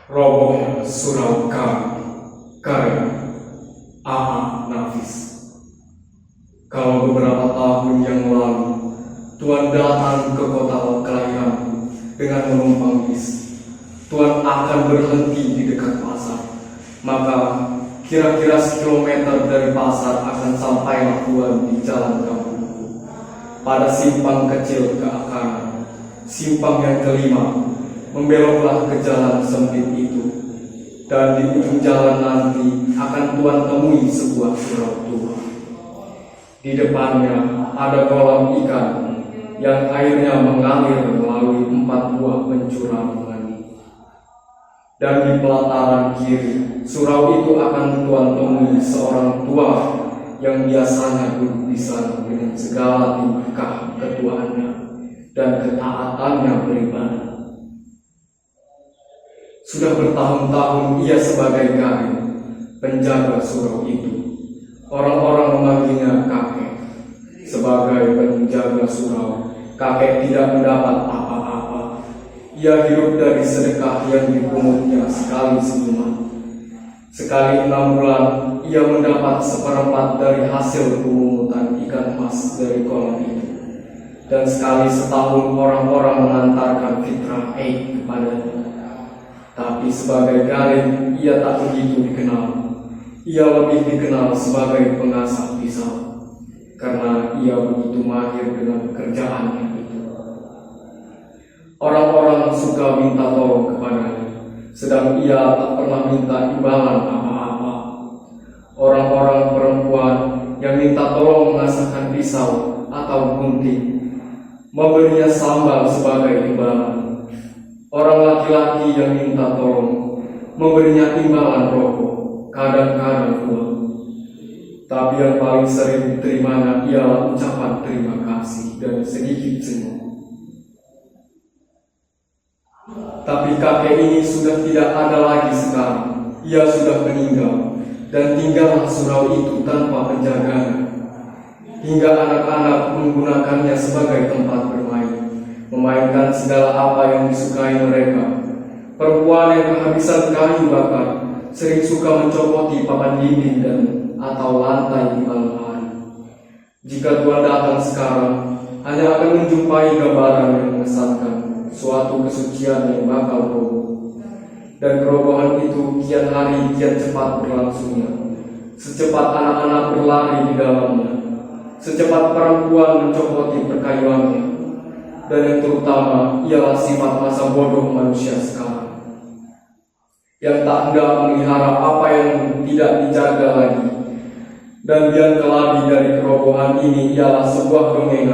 Roboh Surau Kami, karya A.A. Nafis. Kalau beberapa tahun yang lalu Tuhan datang ke kota kelahiranku dengan menumpang bis, Tuhan akan berhenti di dekat pasar. Maka kira-kira sekilometer dari pasar akan sampailah Tuhan di jalan kampungku. Pada simpang kecil ke kanan, simpang yang kelima, membeloklah ke jalan sempit itu, dan di ujung jalan nanti akan Tuhan temui sebuah surau tua. Di depannya ada kolam ikan yang airnya mengalir melalui 4 buah pencurang mani. Dan di pelataran kiri, surau itu akan Tuhan temui seorang tua yang biasanya duduk di sana dengan segala tingkah ketuaannya dan ketaatannya beribadah. Sudah bertahun-tahun ia sebagai gaib, penjaga surau itu. Orang-orang memanggilnya kakek. Sebagai penjaga surau, kakek tidak mendapat apa-apa. Ia hidup dari sedekah yang dipungutnya sekali sebulan. Sekali 6 bulan, ia mendapat 1/4 dari hasil pemungutan ikan emas dari kolam itu. Dan sekali setahun orang-orang mengantarkan fitrah Eid kepadanya. Tapi sebagai gaib, ia tak begitu dikenal. Ia lebih dikenal sebagai pengasah pisau, karena ia begitu mahir dengan pekerjaannya itu. Orang-orang suka minta tolong kepadanya, sedang ia tak pernah minta imbalan apa-apa. Orang-orang perempuan yang minta tolong mengasahkan pisau atau gunting, memberinya sambal sebagai imbalan. Orang laki-laki yang minta tolong memberinya imbalan rokok, kadang-kadang uang. Tapi yang paling sering diterimanya ialah ucapan terima kasih dan sedikit senyum. Tapi kakek ini sudah tidak ada lagi sekarang. Ia sudah meninggal dan tinggallah surau itu tanpa penjaganya. Hingga anak-anak menggunakannya sebagai tempat bermain, memainkan segala apa yang disukai mereka. Perempuan yang kehabisan kayu bakar sering suka mencopoti papan dinding dan atau lantai di malam hari. Jika Tuhan datang sekarang, hanya akan menjumpai gambaran yang mengesankan suatu kesucian yang bakal roboh. Dan kerobohan itu kian hari kian cepat berlangsungnya, secepat anak-anak berlari di dalamnya, secepat perempuan mencopoti perkayuannya. Dan yang terutama ialah sifat masa bodoh manusia sekarang, yang tak hendak memelihara apa yang tidak dijaga lagi. Dan yang keladi dari kerobohan ini ialah sebuah dongeng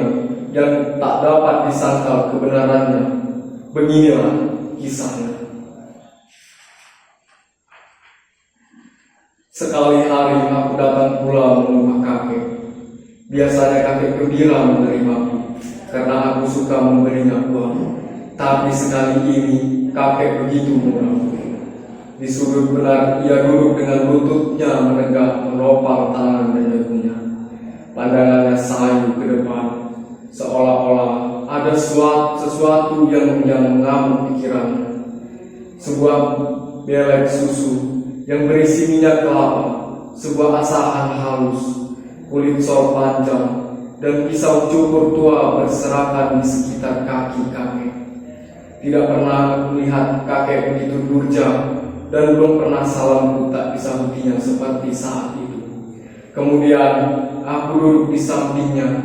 yang tak dapat disangkal kebenarannya. Beginilah kisahnya. Sekali hari aku datang pula menumah kakek. Biasanya kakek gembira menerimaku karena aku suka memberinya uang. Tapi sekali ini kakek begitu murah. Di sudut benar ia duduk dengan lututnya menegak menopang tangan dan dagunya. Pandangannya sayu ke depan, seolah-olah ada sesuatu yang mengamuk pikirannya. Sebuah belek susu yang berisi minyak kelapa, sebuah asahan halus, kulit sor panjang, dan pisau cukur tua berserakan di sekitar kaki kakek. Tidak pernah melihat kakek begitu durja, dan belum pernah salamku tak disambutinya seperti saat itu. Kemudian aku duduk di sampingnya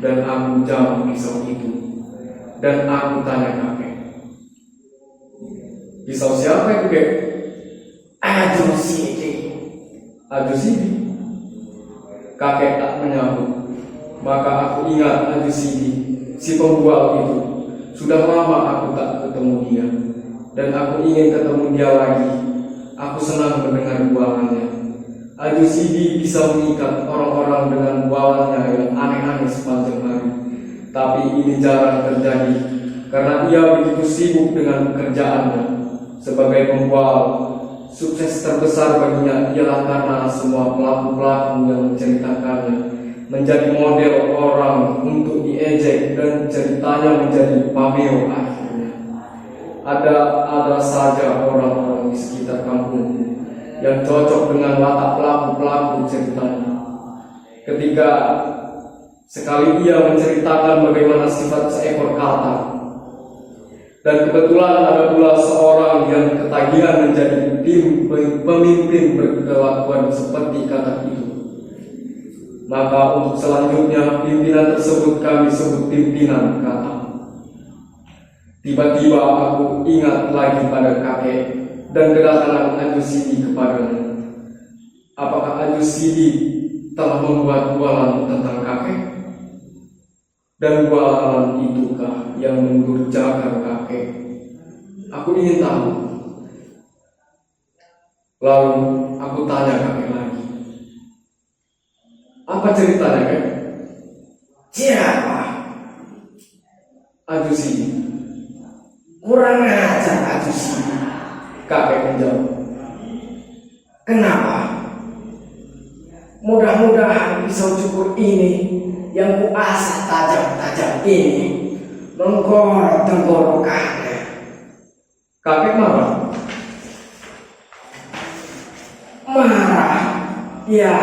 dan aku jamu pisau itu. Dan aku tanya kakek, "Pisau siapa itu, kek?" "Aduh Sidi." "Aduh Sidi?" Kakek tak menyambut. Maka aku ingat Aduh Sidi, si pembual itu. Sudah lama aku tak ketemu dia, dan aku ingin ketemu dia lagi. Aku senang mendengar bualannya. Aduh Sidi bisa mengikat orang-orang dengan bualannya yang aneh-aneh sepanjang hari. Tapi ini jarang terjadi, karena ia begitu sibuk dengan pekerjaannya. Sebagai pembual, sukses terbesar baginya ialah karena semua pelaku-pelaku yang menceritakannya menjadi model orang untuk diejek dan ceritanya menjadi pameo akhirnya. ada saja orang-orang di sekitar kampungku yang cocok dengan watak pelaku-pelaku ceritanya. Ketika sekali ia menceritakan bagaimana sifat seekor kata, dan kebetulan ada pula seorang yang ketagihan menjadi pemimpin berkelakuan seperti kata itu, maka untuk selanjutnya pimpinan tersebut kami sebut pimpinan kata. Tiba-tiba aku ingat lagi pada kakek dan kedatangan Aju Sidi kepadanya. Apakah Aju Sidi telah membuat bualan tentang kakek? Dan bualan itukah yang mendurjakan kakek? Aku ingin tahu. Lalu aku tanya kakek lagi, apa ceritanya, kakek? Siapa? Aju Sidi. Kurang ajar Aju Sidi. Kakek menjawab. Kenapa? Mudah-mudahan pisau cukur ini yang kuasah tajam-tajam ini menggorok tenggorokannya. Kakek marah. Marah? Ya,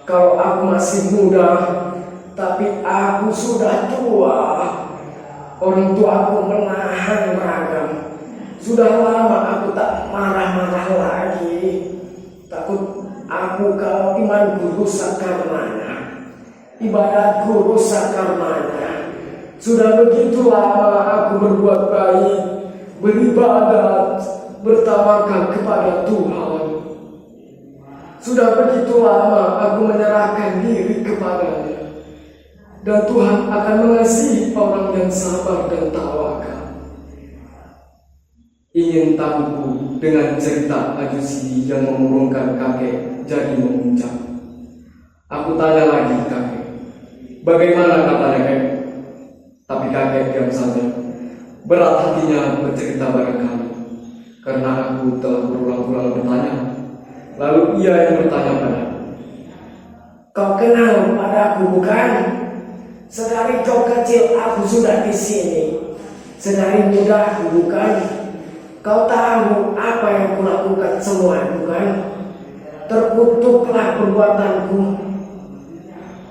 kalau aku masih muda, tapi aku sudah tua. Orang tuaku menahan ragam. Sudah lama aku tak marah-marah lagi. Takut aku kalau imanku rusak karenanya, ibadatku rusak karenanya. Sudah begitu lama aku berbuat baik, beribadat, bertawakal kepada Tuhan. Sudah begitu lama aku menyerahkan diri kepadanya. Dan Tuhan akan mengasihi orang yang sabar dan tawakal. Ingin tahuku dengan cerita Aju Sidi yang memurungkan kakek jadi memuncak. Aku tanya lagi kakek, bagaimana katanya kakek? Tapi kakek diam saja. Berat hatinya bercerita barangkali, karena aku telah berulang-ulang bertanya. Lalu ia yang bertanya padaku. Kau kenal padaku bukan? Sedari kau kecil aku sudah di sini. Sedari muda aku bukan? Kau tahu apa yang kulakukan semua bukan? Terkutuklah perbuatanku,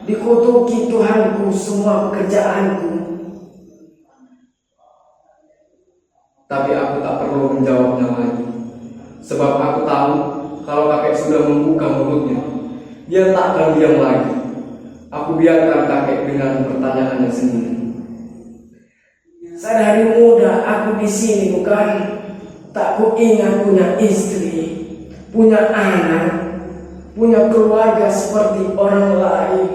dikutuki Tuhanku semua pekerjaanku. Tapi aku tak perlu menjawabnya lagi, sebab aku tahu kalau kakek sudah membuka mulutnya, dia tak akan diam lagi. Aku biarkan kakek dengan pertanyaannya sendiri. Sedari muda aku di sini bukan? Tak ku ingat punya istri, punya anak, punya keluarga seperti orang lain.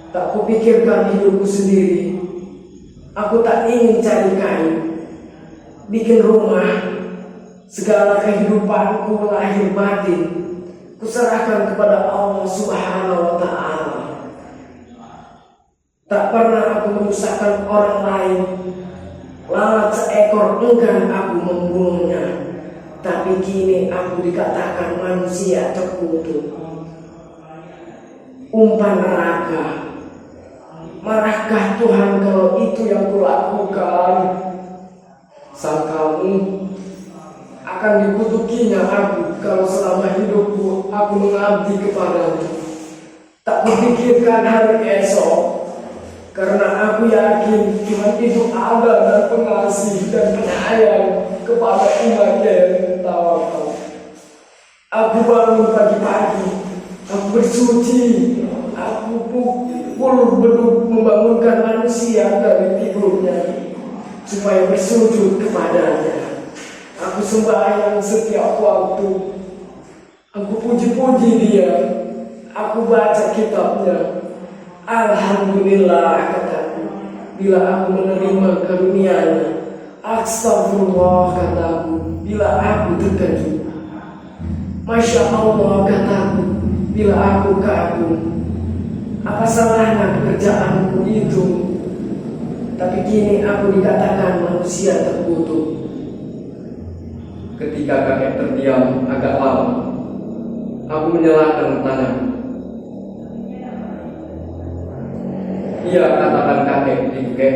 Tak ku pikirkan hidupku sendiri. Aku tak ingin cari kayu, bikin rumah. Segala kehidupanku lahir batin kuserahkan kepada Allah Subhanahu wa Ta'ala. Tak pernah aku menyusahkan orang lain. Lalat seekor enggan aku membunuhnya. Tapi kini aku dikatakan manusia terkutuk. Umpan neraka. Marahkah Tuhan kalau itu yang kulakukan? Sang kamu akan dikutukinya aku kalau selama hidupku aku mengabdi kepadanya. Tak kupikirkan hari esok, karena aku yakin Tuhan itu ada dan pengasih dan penyayang kepada umatnya yang tawakal. Aku bangun pagi-pagi, aku bersuci, aku pukul beduk membangunkan manusia dari tidurnya supaya bersujud kepadanya. Aku sembahyang setiap waktu. Aku puji-puji dia. Aku baca kitabnya. Alhamdulillah kataku bila aku menerima karunia-Nya. Astagfirullah kataku bila aku terkejut. Masya Allah kataku bila aku kagum. Apa salahnya pekerjaanku itu? Tapi kini aku dikatakan manusia terkutuk. Ketika kakek terdiam agak lama, aku menyalahkan tanyaku. Iya, katakan kakek, kakek.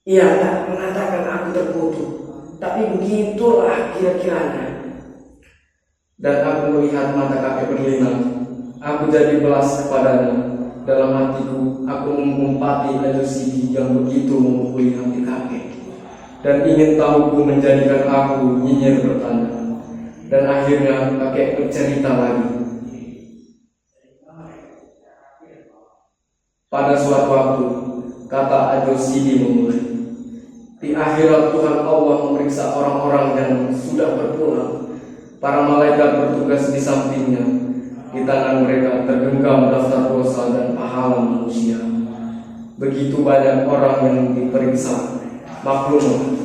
Ia tak mengatakan aku terkutuk, tapi begitulah kira-kiranya. Dan aku melihat mata kakek berlinang. Aku jadi belas kepadanya. Dalam hatiku, aku mengumpati Ajosidi yang begitu memukuli hati kakek. Dan ingin tahuku menjadikan aku nyinyir bertanya. Dan akhirnya kakek bercerita lagi. Pada suatu waktu, kata Ajosidi memulai, di akhirat Tuhan Allah memeriksa orang-orang yang sudah berpulang. Para malaikat bertugas di sampingnya. Di tangan mereka tergenggam daftar dosa dan pahala manusia. Begitu banyak orang yang diperiksa. Maklum,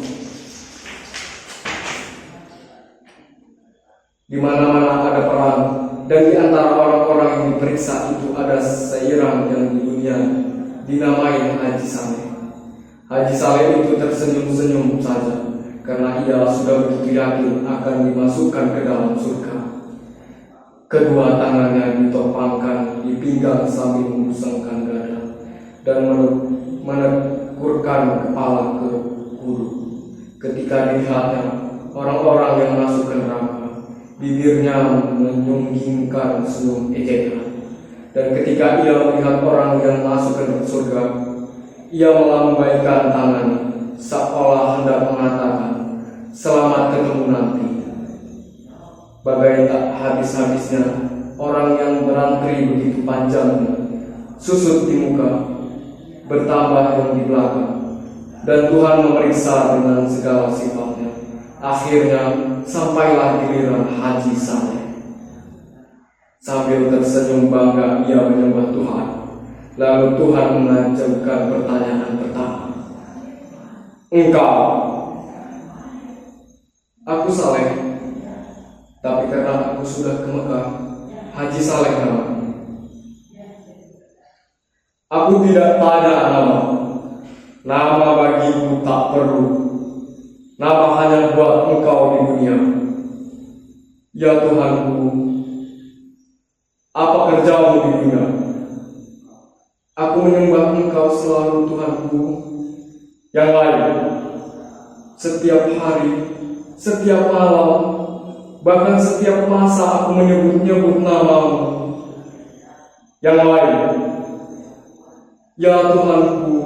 di mana-mana ada perang, dan di antara orang-orang yang diperiksa itu ada seorang yang di dunia dinamai Haji Saleh. Haji Saleh itu tersenyum-senyum saja karena ia sudah begitu yakin akan dimasukkan ke dalam surga. Kedua tangannya ditopangkan di pinggang sambil membusungkan dada dan menegurkan kepala ke guru. Ketika dilihatnya orang-orang yang masuk ke neraka, bibirnya menyunggingkan senyum ejekan. Dan ketika ia melihat orang yang masuk ke surga, ia melambaikan tangannya seolah hendak mengatakan, "Selamat ketemu nanti." Bagai tak habis-habisnya orang yang berantri begitu panjangnya, susut di muka, bertambah yang di belakang, dan Tuhan memeriksa dengan segala sifatnya. Akhirnya sampailah giliran Haji Saleh. Sambil tersenyum bangga ia menyembah Tuhan. Lalu Tuhan mengajukan pertanyaan pertama. "Engkau?" "Aku Saleh. Tapi karena aku sudah ke Mekah, Haji Saleh namanya." "Aku tidak tanya nama. Nama bagiku tak perlu. Nama hanya buat engkau di dunia. Ya Tuhanku, apa kerjamu di dunia? Aku menyembah engkau selalu Tuhanku. Yang lain, setiap hari, setiap malam, bahkan setiap masa aku menyebut-nyebut namamu. Yang lain, ya Tuhanku,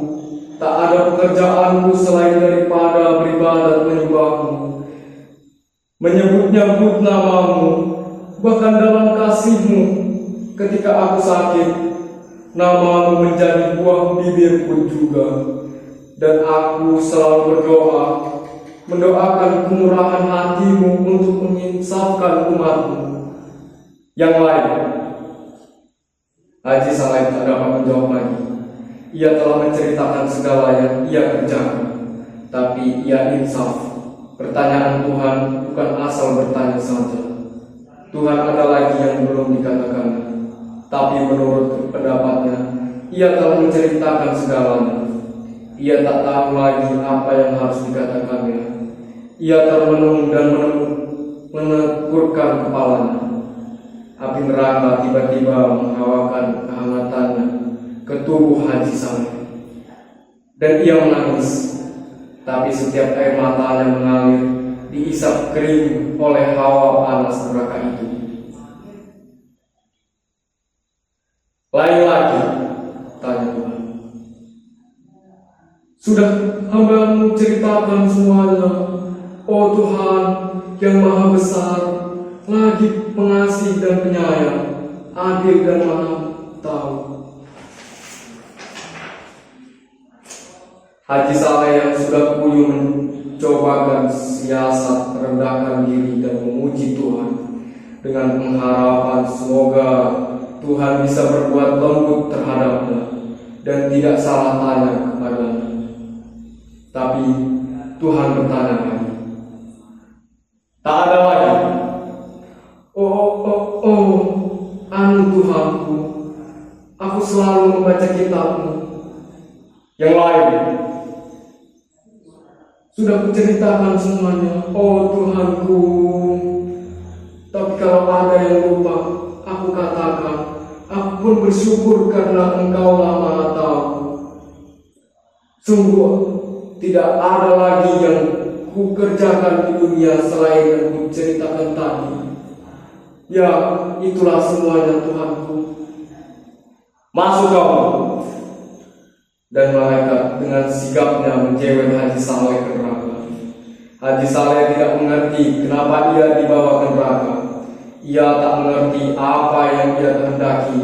tak ada pekerjaanku selain daripada beribadat menyembahmu, menyebut-nyebut namamu, bahkan dalam kasihmu. Ketika aku sakit, namamu menjadi buah bibirku juga. Dan aku selalu berdoa, mendoakan kemurahan hatimu untuk menginsafkan umatmu. Yang lain." Haji Saleh tak dapat menjawab lagi. Ia telah menceritakan segala yang ia kerjakan, tapi ia insaf. Pertanyaan Tuhan bukan asal bertanya saja. Tuhan ada lagi yang belum dikatakannya, tapi menurut pendapatnya, ia telah menceritakan segalanya. Ia tak tahu lagi apa yang harus dikatakannya. Ia termenung dan menegurkan kepalanya. Api neraka tiba-tiba menghawakan kehangatannya ke tubuh Haji Saleh. Dan ia menangis, tapi setiap air matanya mengalir diisap kering oleh hawa panas neraka itu. "Lain lagi?" tanya Tuhan. "Sudah hamba-Mu ceritakan semuanya, oh Tuhan yang Maha Besar, lagi pengasih dan penyayang, adil dan Maha Tahu." Haji Saleh yang sudah puyuh mencobakan siasat merendahkan diri dan memuji Tuhan dengan pengharapan semoga Tuhan bisa berbuat lembut terhadapnya dan tidak salah tanya kepadanya. Tapi Tuhan bertanya lagi. Tak ada lagi. Anu Tuhanku, aku selalu membaca kitab-Mu. Yang lain, sudah kuceritakan semuanya, oh Tuhanku. Tapi kalau ada yang lupa, aku katakan, aku pun bersyukur karena Engkaulah Maha Tahu. Sungguh, tidak ada lagi yang ku kerjakan di dunia selain yang ku ceritakan tadi. Ya, itulah semuanya Tuhanku. Masuk kamu. Dan malaikat dengan sigapnya menjewet Haji Saleh ke neraka. Haji Saleh tidak mengerti kenapa ia dibawa ke neraka. Ia tak mengerti apa yang ia kehendaki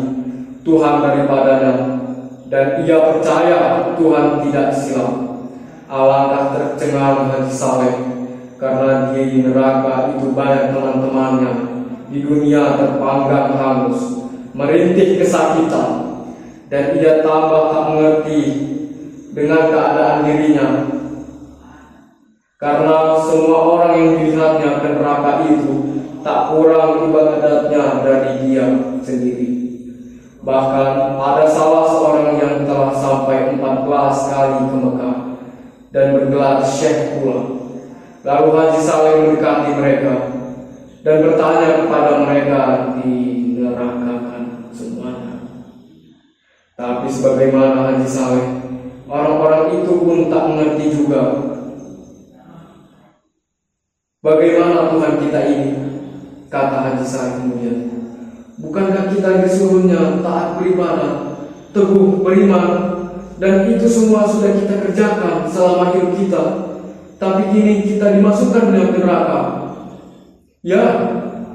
Tuhan daripadanya, dan ia percaya Tuhan tidak silap. Alangkah tercengang Haji Saleh karena di neraka itu banyak teman-temannya. Di dunia terpanggang hangus, merintih kesakitan, dan ia tambah tak mengerti dengan keadaan dirinya, karena semua orang yang dilihatnya ke neraka itu tak kurang ibadatnya dari dia sendiri. Bahkan ada salah seorang yang telah sampai 14 kali ke Mekah dan bergelar syekh pula. Lalu Haji Saleh mendekati mereka dan bertanya kepada mereka, dinerakakan semuanya. Tapi sebagaimana Haji Saleh, orang-orang itu pun tak mengerti juga bagaimana Tuhan kita ini. Kata Haji Saleh kemudian, bukankah kita disuruhnya taat beribadah, teguh beriman, dan itu semua sudah kita kerjakan selama hidup kita, tapi kini kita dimasukkan ke neraka. Ya,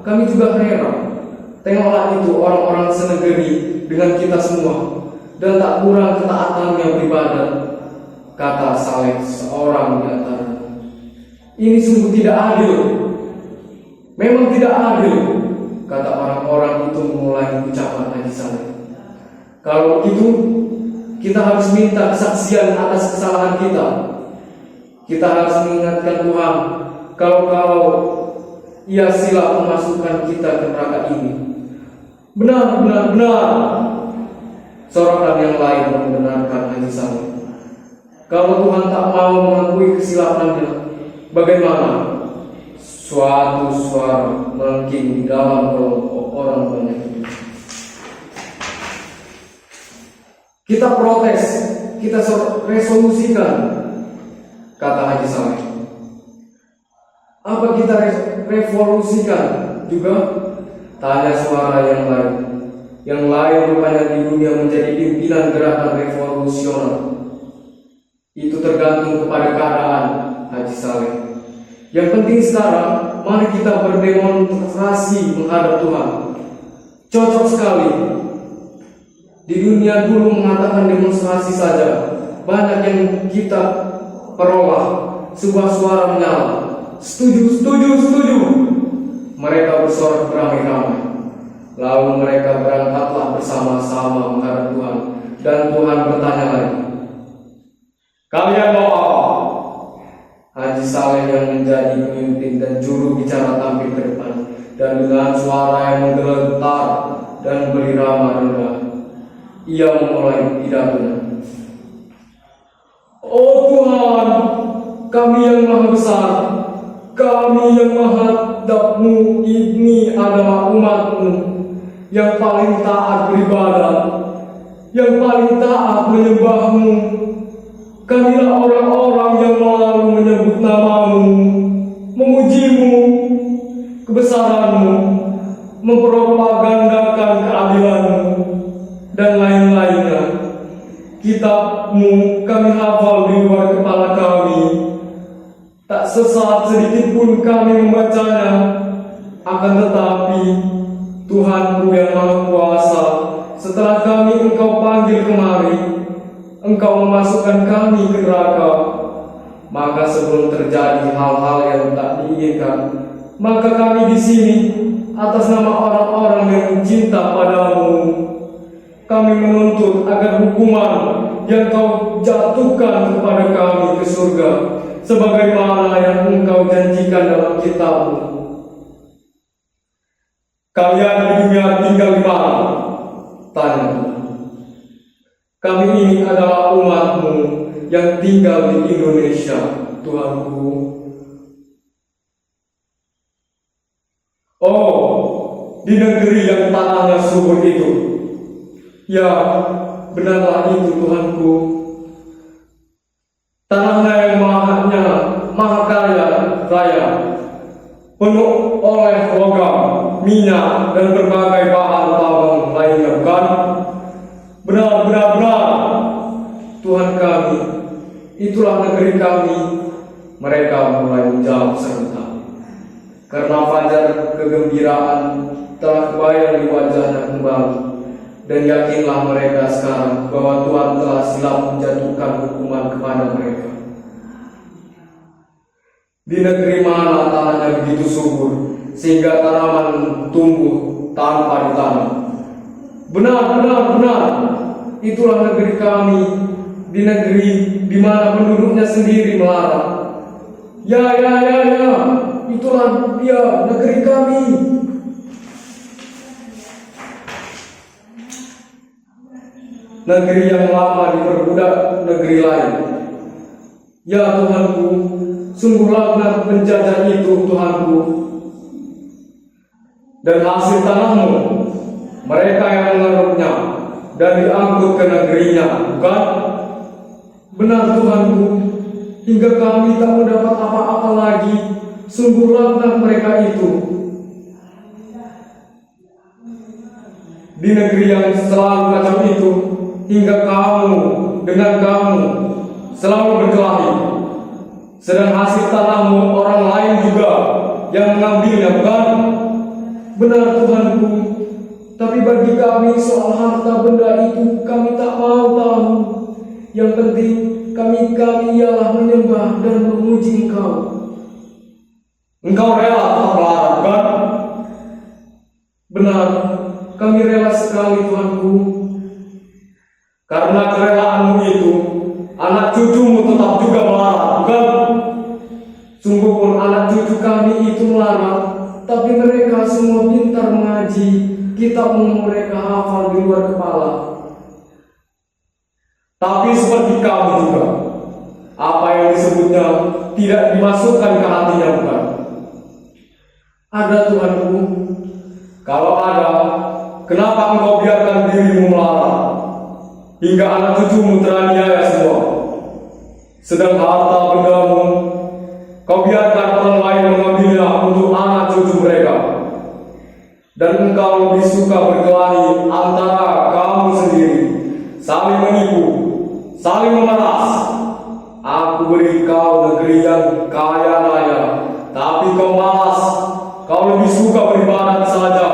kami juga heran. Tengoklah itu orang-orang senegeri dengan kita semua, dan tak kurang ketaatannya beribadah. Kata Saleh seorang di antara. Ini sungguh tidak adil. Memang tidak adil, kata orang-orang itu mulai ucapan Haji Saleh. Kalau begitu, kita harus minta kesaksian atas kesalahan kita. Kita harus mengingatkan Tuhan kalau ia silap memasukkan kita ke neraka ini. Benar. Sorotan yang lain membenarkan Haji Saleh. Kalau Tuhan tak mau mengakui kesilapannya, bagaimana? Suatu suara melengking di dalam kelompok orang banyak itu. Kita protes, kita resolusikan, kata Haji Saleh. Apa kita revolusikan juga? Tanya suara yang lain. Yang lain rupanya di dunia menjadi pimpinan gerakan revolusioner. Itu tergantung kepada keadaan, Haji Saleh. Yang penting sekarang, mari kita berdemonstrasi menghadap Tuhan. Cocok sekali. Di dunia dulu mengatakan demonstrasi saja, banyak yang kita peroleh. Sebuah suara menyala. Setuju. Mereka bersorak beramai-ramai. Lalu mereka berangkatlah bersama-sama menghadap Tuhan. Dan Tuhan bertanya lagi, kalian mau apa? Haji Saleh yang menjadi pemimpin dan juru bicara tampil ke depan, dan dengan suara yang menggetar dan berirama rendah, ia memulai pidatonya. Oh Tuhan, kami yang maha besar, kami yang menghadap-Mu ini adalah umat-Mu yang paling taat beribadah, yang paling taat menyembah-Mu. Kamilah orang-orang yang malu menyebut nama-Mu, memuji-Mu, kebesaran-Mu, mempropagandakan keadilan-Mu, dan lain-lainnya. Kitab-Mu kami hafal di luar kepala kami. Tak sesat sedikit pun kami membacanya. Akan tetapi Tuhan-Ku yang Maha Kuasa, setelah kami Engkau panggil kemari, Engkau memasukkan kami ke neraka. Maka sebelum terjadi hal-hal yang tak diinginkan, maka kami di sini atas nama orang-orang yang cinta padamu, kami menuntut agar hukuman yang Kau jatuhkan kepada kami ke surga, sebagaimana yang Engkau janjikan dalam kitab-Mu. Kalian di dunia tinggal di mana? Tanya. Kami ini adalah umat-Mu yang tinggal di Indonesia, Tuhanku. Oh, di negeri yang tanahnya subur itu. Ya, benarlah itu Tuhanku. Tanahnya yang tanahnya maha kaya raya, penuh oleh logam, minyak, dan berbagai bahan tambang lainnya, bukan? Benar. Tuhan kami, itulah negeri kami. Mereka mulai menjawab serentak. Karena fajar kegembiraan telah bayang di wajahnya kembali, dan yakinlah mereka sekarang bahwa Tuhan telah silap menjatuhkan hukuman kepada mereka. Di negeri mana tanahnya begitu subur sehingga tanaman tumbuh tanpa ditanam? Benar. Itulah negeri kami, di negeri di mana penduduknya sendiri melarang. Ya, itulah dia negeri kami. Negeri yang lama diperbudak negeri lain. Ya Tuhanku, sungguhlah benar penjajah itu, Tuhanku. Dan hasil tanahmu, mereka yang mengeruknya dan diangkut ke negerinya, bukan? Benar Tuhanku, hingga kami tak mendapat apa-apa lagi. Sungguhlah benar mereka itu. Di negeri yang selalu kacau itu, hingga kamu dengan kamu selalu berkelahi. Sedang hasil tanahmu orang lain juga yang mengambilnya, bukan? Benar Tuhanku, tapi bagi kami soal harta benda itu kami tak mau tahu. Yang penting kami ialah menyembah dan memuji Engkau. Engkau rela tak melarang, bukan? Benar, kami rela sekali Tuhanku. Karena kerelaanmu itu, anak cucumu tetap juga melarang, bukan? Sungguh pun anak cucu kami itu melarang, tapi mereka semua pintar mengaji, kitabmu mereka hafal di luar kepala. Tapi seperti kamu juga, apa yang disebutnya tidak dimasukkan ke hatinya, bukan? Ada Tuhanku. Kalau ada, kenapa engkau biarkan dirimu melarang hingga anak cucumu teraniaya semua? Sedang harta bendamu kau biarkan orang lain mengambilnya untuk anak cucu mereka. Dan engkau lebih suka berkelahi antara kamu sendiri, saling menipu, saling memeras. Aku beri kau negeri yang kaya raya, tapi kau malas. Kau lebih suka beribadat saja,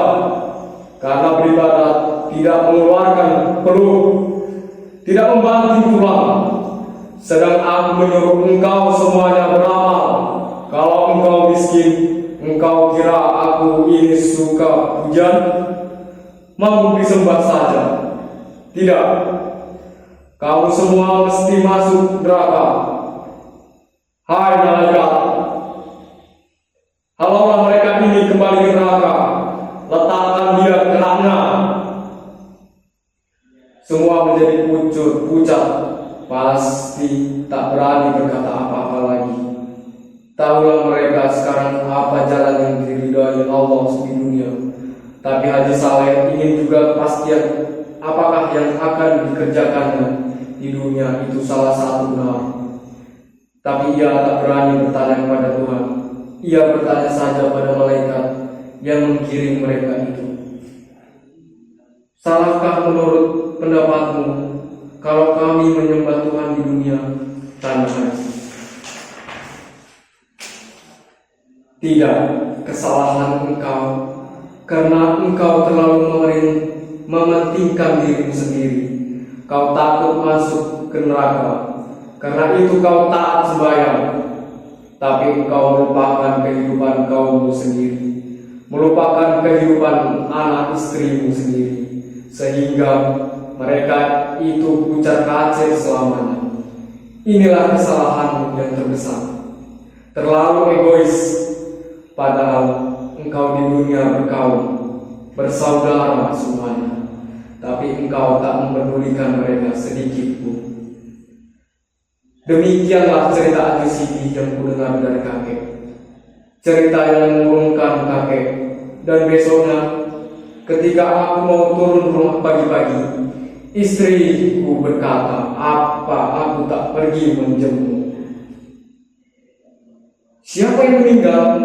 karena beribadat tidak mengeluarkan peluh, tidak membanting tulang. Sedang aku menyuruh engkau semuanya beramal. Kalau engkau miskin, engkau kira aku ini suka hujan? Mampu disembah saja? Tidak. Kamu semua mesti masuk neraka. Hai malaikat, halaulah mereka ini kembali ke neraka. Letakkan dia kenaknya. Semua menjadi pucat, pasti tak berani berkata apa-apa lagi. Tahulah mereka sekarang apa jalan yang diridhoi Allah di dunia. Tapi Haji Saleh ingin juga kepastian apakah yang akan dikerjakannya di dunia itu salah satu benar. Tapi ia tak berani bertanya kepada Tuhan. Ia bertanya saja pada malaikat yang mengiring mereka itu. Salahkah menurut pendapatmu kalau kami menyembah Tuhan di dunia? Tanya Haji. Tidak, kesalahan engkau, karena engkau terlalu mementingkan dirimu sendiri. Kau takut masuk ke neraka, karena itu kau taat sembahyang. Tapi engkau melupakan kehidupan kaummu sendiri, melupakan kehidupan anak istrimu sendiri, sehingga mereka itu pucat kacir selamanya. Inilah kesalahanmu yang terbesar. Terlalu egois. Padahal engkau di dunia berkaum, bersaudara semuanya, tapi engkau tak mempedulikan mereka sedikit pun. Demikianlah cerita Haji Siti yang kudengar dari kakek. Cerita yang mengurungkan kakek. Dan besoknya, ketika aku mau turun rumah pagi-pagi, istriku berkata, apa aku tak pergi menjemput? Siapa yang meninggal?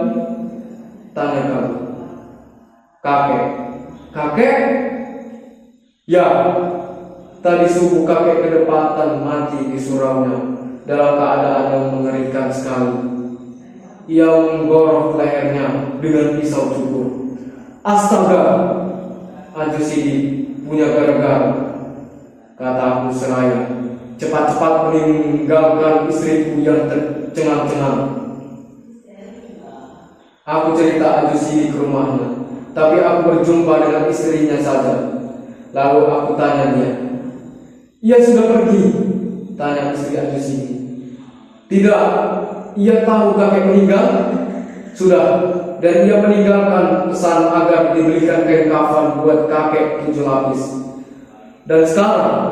Tanya kami. Kakek. Kakek? Ya, tadi subuh kakek kedapatan mati di suraunya dalam keadaan yang mengerikan sekali. Ia menggorok lehernya dengan pisau cukur. Astaga, Aju Sidi punya gara-gara, kata aku seraya. Cepat-cepat meninggalkan istriku yang tercengang-cengang. Aku cerita Aju Sidi ke rumahnya, tapi aku berjumpa dengan istrinya saja. Lalu aku tanya dia, ia sudah pergi? Tanya istri Aju Sidi. Tidak, ia tahu kakek meninggal? Sudah, dan ia meninggalkan pesan agar dibelikan kain kafan buat kakek 7 lapis. Dan sekarang,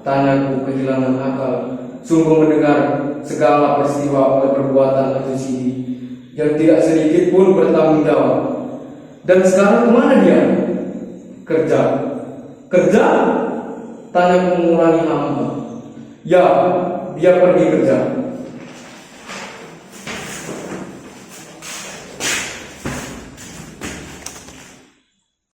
tanyaku kehilangan akal, sungguh mendengar segala peristiwa oleh perbuatan Aju Sidi yang tidak sedikit pun bertanggung jawab. Dan sekarang kemana dia? Kerja. Kerja? Tanyaku mengulangi hamba. Ya, dia pergi kerja.